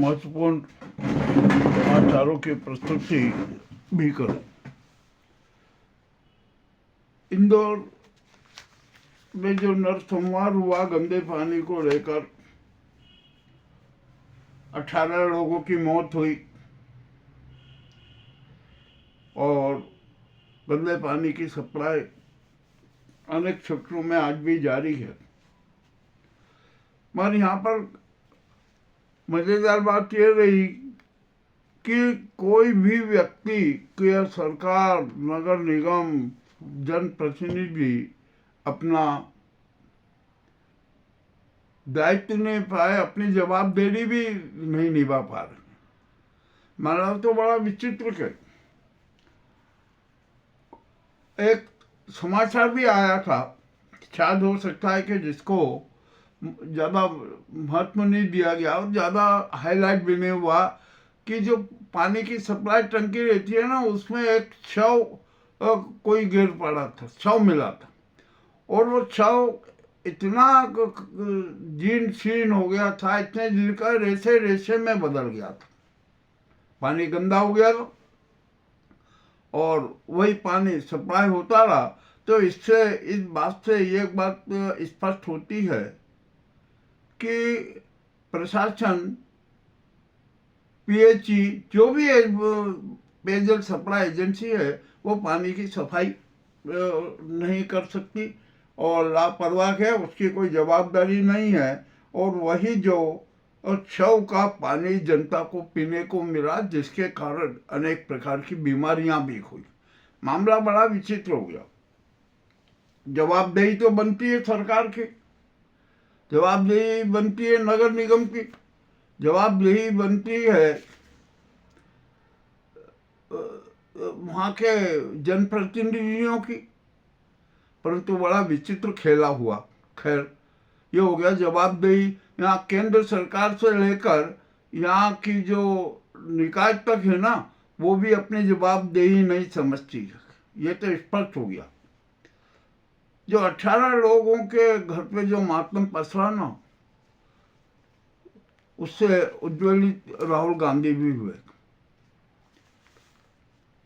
महत्वपूर्ण समाचारों की प्रस्तुति भी करूं। इंदौर में जो नरसंहार हुआ गंदे पानी को लेकर, 18 लोगों की मौत हुई और गंदे पानी की सप्लाई अनेक क्षेत्रों में आज भी जारी है। मगर यहाँ पर मजेदार बात यह रही कि कोई भी व्यक्ति या सरकार, नगर निगम, जनप्रतिनिधि अपना दायित्व नहीं पाए, अपनी जवाबदेही भी नहीं निभा पा रहे। माना तो बड़ा विचित्र है। एक समाचार भी आया था, शायद हो सकता है कि जिसको ज़्यादा महत्व नहीं दिया गया और ज़्यादा हाईलाइट भी नहीं हुआ, कि जो पानी की सप्लाई टंकी रहती है ना, उसमें एक शव कोई गिर पड़ा था, शव मिला था और वो शव इतना जीर्ण शीर्ण हो गया था, इतने दिन का रेशे रेशे में बदल गया था। पानी गंदा हो गया था और वही पानी सप्लाई होता रहा। तो इससे, इस बात से ये बात स्पष्ट होती है कि प्रशासन, पीएचई, जो भी पेयजल सप्लाई एजेंसी है, वो पानी की सफाई नहीं कर सकती और लापरवाह है, उसकी कोई जवाबदारी नहीं है। और वही जो शव का पानी जनता को पीने को मिला, जिसके कारण अनेक प्रकार की बीमारियां भी हुई। मामला बड़ा विचित्र हो गया। जवाबदेही तो बनती है सरकार की, जवाबदेही बनती है नगर निगम की, जवाबदेही बनती है वहाँ के जनप्रतिनिधियों की, परंतु बड़ा विचित्र खेला हुआ। खैर, ये हो गया जवाबदेही। यहाँ केंद्र सरकार से लेकर यहाँ की जो निकाय तक है ना, वो भी अपनी जवाबदेही नहीं समझती है। ये तो स्पष्ट हो गया। जो 18 लोगों के घर पे जो मातम पसरा ना, उससे उज्ज्वलित राहुल गांधी भी हुए।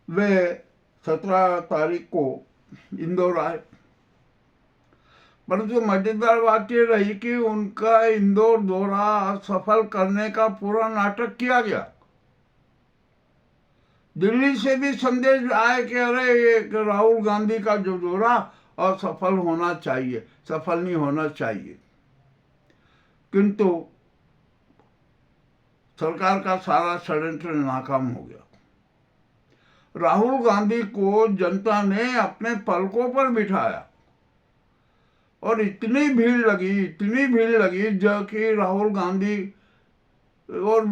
वे 17 तारीख को इंदौर आए, परंतु मजेदार बात यह रही कि उनका इंदौर दौरा सफल करने का पूरा नाटक किया गया। दिल्ली से भी संदेश आए कि अरे ये राहुल गांधी का जो दौरा असफल होना चाहिए, सफल नहीं होना चाहिए। किंतु सरकार का सारा षड्यंत्र नाकाम हो गया। राहुल गांधी को जनता ने अपने पलकों पर बिठाया और इतनी भीड़ लगी जो कि राहुल गांधी और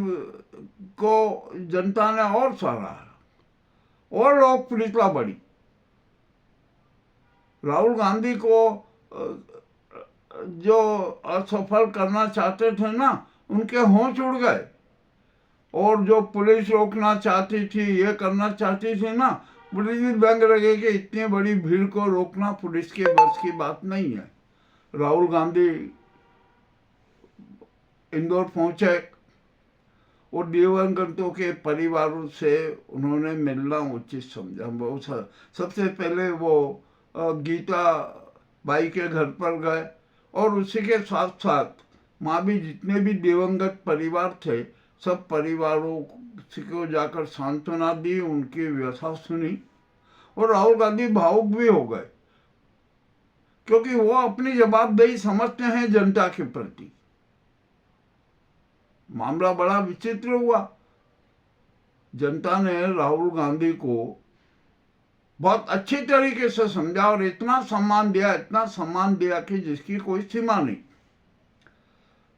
को जनता ने और सराहा और लोकप्रियता बढ़ी। राहुल गांधी को जो असफल करना चाहते थे ना, उनके होश उड़ गए। और जो पुलिस रोकना चाहती थी, ये करना चाहती थी ना, पुलिस भी व्यंग लगे कि इतनी बड़ी भीड़ को रोकना पुलिस के बस की बात नहीं है। राहुल गांधी इंदौर पहुंचे और दिवंगतों के परिवारों से उन्होंने मिलना उचित समझा। वो सबसे पहले वो गीता बाई के घर पर गए और उसी के साथ साथ वहाँ भी जितने भी दिवंगत परिवार थे, सब परिवारों को जाकर सांत्वना दी, उनकी व्यथा सुनी और राहुल गांधी भावुक भी हो गए, क्योंकि वो अपनी जवाबदेही समझते हैं जनता के प्रति। मामला बड़ा विचित्र हुआ। जनता ने राहुल गांधी को बहुत अच्छी तरीके से समझा और इतना सम्मान दिया कि जिसकी कोई सीमा नहीं।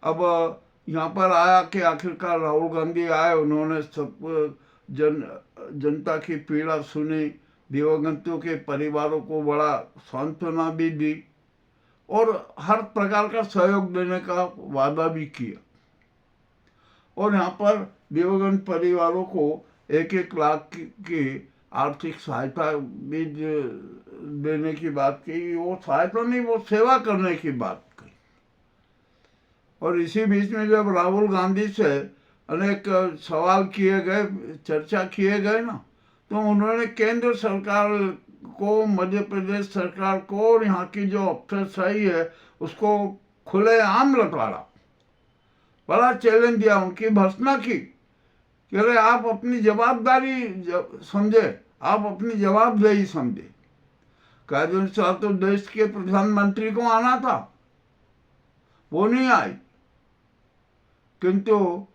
अब यहाँ पर आया कि आखिरकार राहुल गांधी आए, उन्होंने सब जनता की पीड़ा सुनी, दिवंगतों के परिवारों को बड़ा सांत्वना भी दी और हर प्रकार का सहयोग देने का वादा भी किया। और यहाँ पर दिवंगत परिवारों को 1-1 लाख की आर्थिक सहायता भी देने की बात की। वो सहायता नहीं, वो सेवा करने की बात की। और इसी बीच में जब राहुल गांधी से अनेक सवाल किए गए, चर्चा किए गए ना, तो उन्होंने केंद्र सरकार को, मध्य प्रदेश सरकार को और यहाँ की जो अफसरशाही है उसको खुलेआम लताड़ा, बड़ा चैलेंज दिया, उनकी भर्त्सना की कि अरे आप अपनी जवाबदारी समझे, आप अपनी जवाबदेही समझे। काजल शाह तो देश के प्रधानमंत्री को आना था, वो नहीं आई, किंतु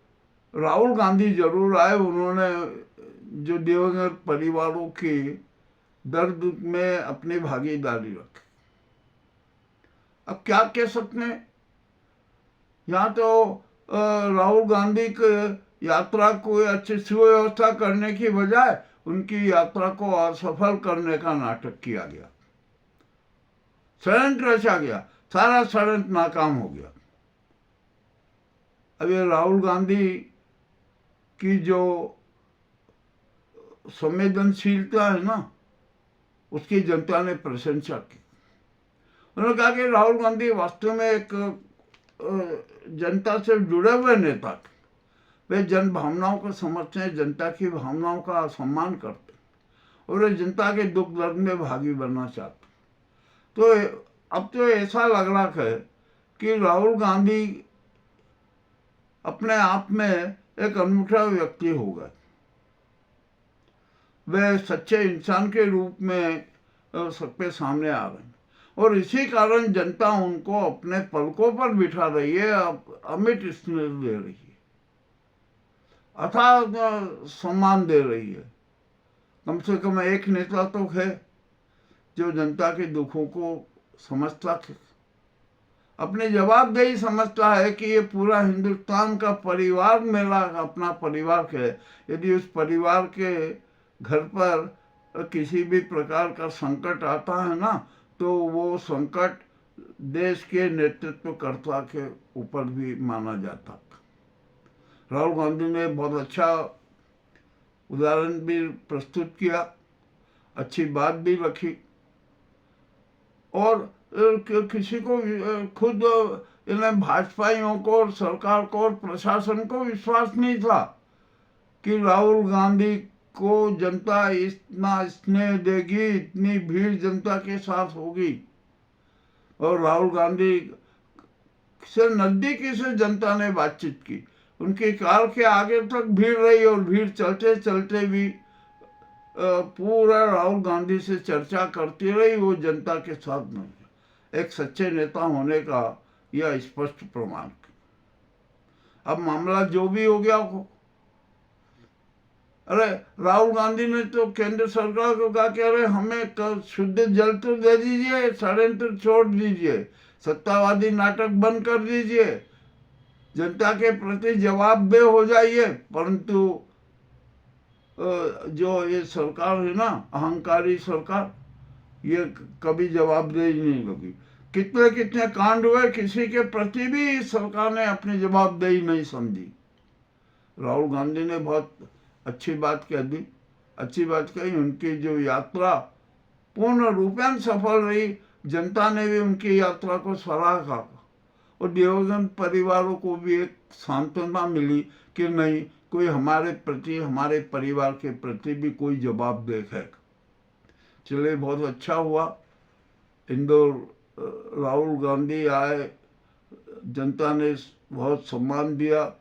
राहुल गांधी जरूर आए। उन्होंने जो दिवंगत परिवारों के दर्द में अपनी भागीदारी रखी। अब क्या कह सकते हैं, यहाँ तो राहुल गांधी की यात्रा को अच्छी सुव्यवस्था करने की बजाय उनकी यात्रा को असफल करने का नाटक किया गया, षड्यंत्र रचा गया, सारा षड्यंत्र नाकाम हो गया। अब ये राहुल गांधी की जो संवेदनशीलता है ना, उसकी जनता ने प्रशंसा की। उन्होंने कहा कि राहुल गांधी वास्तव में एक जनता से जुड़े हुए नेता थे, वे जन भावनाओं को समझते हैं, जनता की भावनाओं का सम्मान करते और वे जनता के दुख दर्द में भागी बनना चाहते। तो अब तो ऐसा लग रहा है कि राहुल गांधी अपने आप में एक अनूठा व्यक्ति हो गए, वे सच्चे इंसान के रूप में सबके सामने आ रहे हैं और इसी कारण जनता उनको अपने पलकों पर बिठा रही है, अमिट स्नेह दे रही है, अथाह सम्मान दे रही है। कम से कम एक नेता तो है जो जनता के दुखों को समझता है, अपनी जवाबदेही समझता है कि ये पूरा हिंदुस्तान का परिवार मेरा अपना परिवार है। यदि उस परिवार के घर पर किसी भी प्रकार का संकट आता है ना, तो वो संकट देश के नेतृत्वकर्ता के ऊपर भी माना जाता। राहुल गांधी ने बहुत अच्छा उदाहरण भी प्रस्तुत किया, अच्छी बात भी रखी और किसी को खुद इन्हें भाजपाइयों को और सरकार को और प्रशासन को विश्वास नहीं था कि राहुल गांधी को जनता इतना स्नेह देगी, इतनी भीड़ जनता के साथ होगी। और राहुल गांधी से नजदीकी से जनता ने बातचीत की, उनकी कार के आगे तक भीड़ रही और भीड़ चलते चलते भी पूरा राहुल गांधी से चर्चा करती रही, वो जनता के साथ नहीं। एक सच्चे नेता होने का यह स्पष्ट प्रमाण। अब मामला जो भी हो गया हो, अरे राहुल गांधी ने तो केंद्र सरकार को कहा कि अरे हमें शुद्ध जल तो दे दीजिए, षड्यंत्र छोड़ दीजिए, सत्तावादी नाटक बंद कर दीजिए, जनता के प्रति जवाबदेह हो जाइए। परंतु जो ये सरकार है ना, अहंकारी सरकार, ये कभी जवाबदेही नहीं लगी। कितने कितने कांड हुए, किसी के प्रति भी सरकार ने अपनी जवाबदेही नहीं समझी। राहुल गांधी ने बहुत अच्छी बात कह दी, अच्छी बात कही। उनकी जो यात्रा पूर्ण रूपेण सफल रही, जनता ने भी उनकी यात्रा को सराहा और दिवंगत परिवारों को भी एक सांत्वना मिली कि नहीं, कोई हमारे प्रति, हमारे परिवार के प्रति भी कोई जवाबदेह है। चलिए, बहुत अच्छा हुआ। इंदौर राहुल गांधी आए, जनता ने बहुत सम्मान दिया,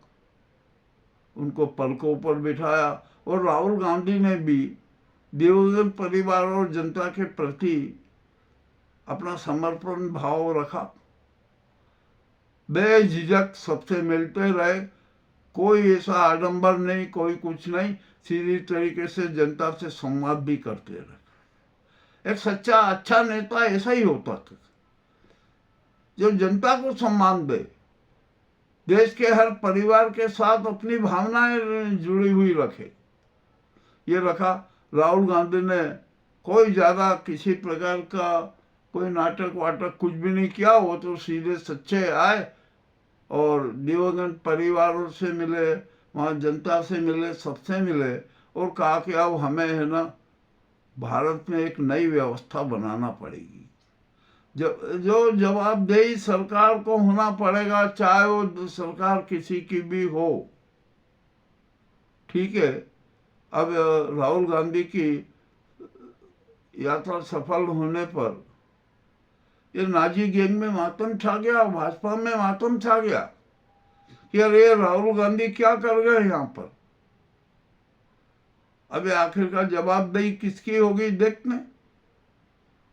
उनको पलकों पर बिठाया और राहुल गांधी ने भी दिवंगत परिवार और जनता के प्रति अपना समर्पण भाव रखा, बेझिझक सबसे मिलते रहे, कोई ऐसा आडंबर नहीं, कोई कुछ नहीं, सीधी तरीके से जनता से संवाद भी करते रहे। एक सच्चा अच्छा नेता ऐसा ही होता था, जो जनता को सम्मान दे, देश के हर परिवार के साथ अपनी भावनाएं जुड़ी हुई रखे। ये रखा। राहुल गांधी ने कोई ज्यादा किसी प्रकार का कोई नाटक वाटक कुछ भी नहीं किया, वो तो सीधे सच्चे आए और दिवंगत परिवारों से मिले, वहाँ जनता से मिले, सबसे मिले और कहा कि अब हमें है ना भारत में एक नई व्यवस्था बनाना पड़ेगी, जो जवाबदेही सरकार को होना पड़ेगा, चाहे वो सरकार किसी की भी हो। ठीक है, अब राहुल गांधी की यात्रा सफल होने पर ये नाजी गैंग में मातम छा गया, भाजपा में मातम छा गया कि अरे राहुल गांधी क्या कर गए यहाँ पर। अब आखिरकार जवाबदेही किसकी होगी देखते,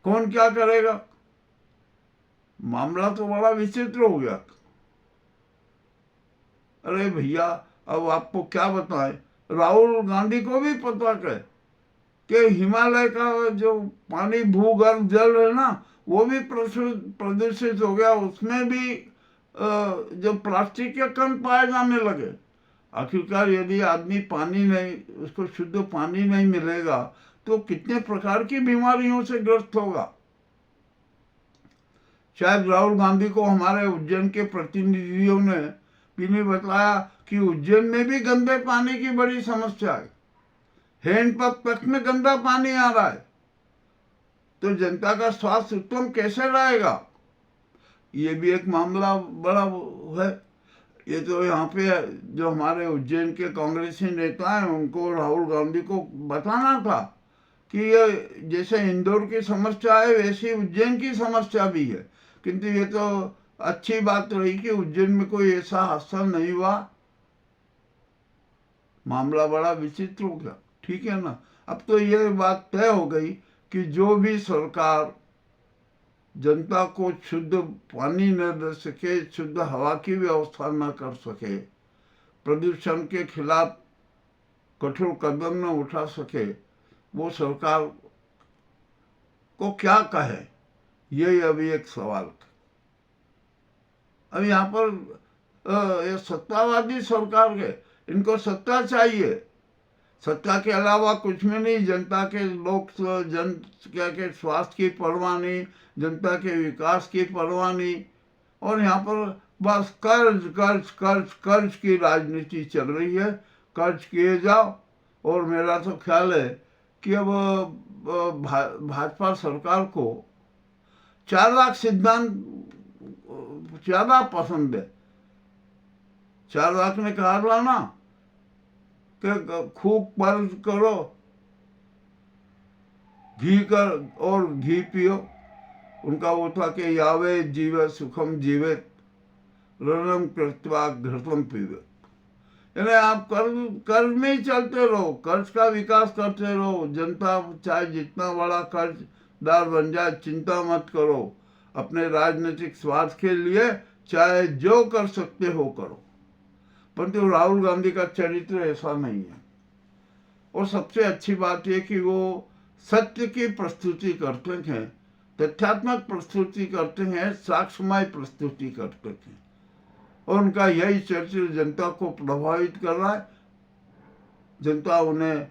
कौन क्या करेगा। मामला तो बड़ा विचित्र हो गया। अरे भैया, अब आपको क्या बताएं, राहुल गांधी को भी पता है कि हिमालय का जो पानी भूगर्भ जल है ना, वो भी प्रदूषित हो गया, उसमें भी जो प्लास्टिक के कण पाए जाने लगे। आखिरकार यदि आदमी पानी नहीं, उसको शुद्ध पानी नहीं मिलेगा तो कितने प्रकार की बीमारियों से ग्रस्त होगा। शायद राहुल गांधी को हमारे उज्जैन के प्रतिनिधियों ने भी नहीं बताया कि उज्जैन में भी गंदे पानी की बड़ी समस्या है। हैंडपंप तक में गंदा पानी आ रहा है, तो जनता का स्वास्थ्य उत्तम कैसे रहेगा। ये भी एक मामला बड़ा है। ये तो यहाँ पे जो हमारे उज्जैन के कांग्रेसी नेता हैं, उनको राहुल गांधी को बताना था कि ये जैसे इंदौर की समस्या है वैसी उज्जैन की समस्या भी है। किंतु ये तो अच्छी बात रही कि उज्जैन में कोई ऐसा हादसा नहीं हुआ। मामला बड़ा विचित्र हो गया, ठीक है ना। अब तो ये बात तय हो गई कि जो भी सरकार जनता को शुद्ध पानी न दे सके, शुद्ध हवा की व्यवस्था न कर सके, प्रदूषण के खिलाफ कठोर कदम न उठा सके, वो सरकार को क्या कहे, यही अभी एक सवाल था। अब यहाँ पर ये सत्तावादी सरकार के, इनको सत्ता चाहिए, सत्ता के अलावा कुछ में नहीं। जनता के जनता के स्वास्थ्य की परवाह नहीं, जनता के विकास की परवाह नहीं, और यहाँ पर बस कर्ज कर्ज कर्ज कर्ज की राजनीति चल रही है। कर्ज किए जाओ। और मेरा तो ख्याल है कि अब भाजपा सरकार को 4 लाख सिद्धांत ज्यादा पसंद है। 4 लाख ने कहा था ना कि खूब कर्ज करो, घी कर और घी पियो। उनका वो था कि यावे जीवे सुखम जीवित रणम कृत्वा घृतम पीवे। यानी आप कर्ज में ही चलते रहो, कर्ज का विकास करते रहो। जनता चाहे जितना बड़ा कर्जदार बन जाए, चिंता मत करो। अपने राजनीतिक स्वार्थ के लिए चाहे जो कर सकते हो करो। परंतु राहुल गांधी का चरित्र ऐसा नहीं है। और सबसे अच्छी बात यह कि वो सत्य की प्रस्तुति करते हैं, तथ्यात्मक प्रस्तुति करते हैं, साक्ष्यमय प्रस्तुति करते हैं, और उनका यही चरित्र जनता को प्रभावित कर रहा है। जनता उन्हें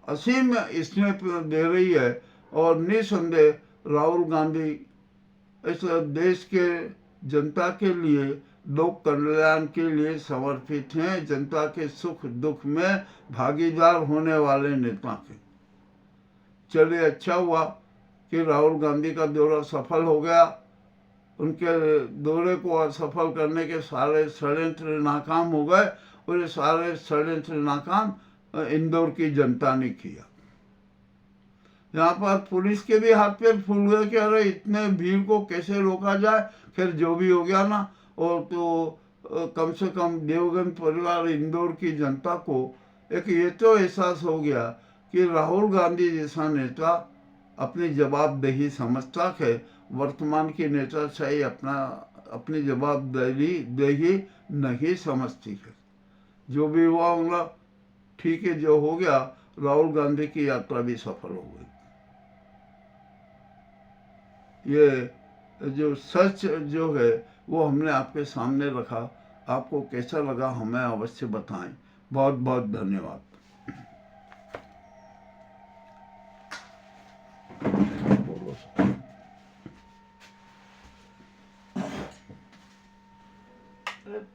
असीम स्नेह दे रही है, और निसंदेह राहुल गांधी इस देश के जनता के लिए, लोक कल्याण के लिए समर्पित हैं, जनता के सुख दुख में भागीदार होने वाले नेता हैं। चलिए, अच्छा हुआ कि राहुल गांधी का दौरा सफल हो गया। उनके दौरे को असफल करने के सारे षड्यंत्र नाकाम हो गए, और ये सारे षड्यंत्र नाकाम इंदौर की जनता ने किया। यहाँ पर पुलिस के भी हाथ पे फूल गए कि अरे इतने भीड़ को कैसे रोका जाए। खैर जो भी हो गया ना, और तो कम से कम देवगन परिवार, इंदौर की जनता को एक ये तो एहसास हो गया कि राहुल गांधी जैसा नेता अपनी जवाबदेही समझता है। वर्तमान की नेताशाही अपनी जवाबदेही नहीं समझती है। जो भी हुआ होगा ठीक है, जो हो गया। राहुल गांधी की यात्रा भी सफल हो गई। ये जो सच जो है वो हमने आपके सामने रखा। आपको कैसा लगा हमें अवश्य बताएं। बहुत बहुत धन्यवाद।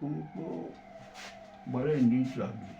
तुमको बड़े नीच लगी।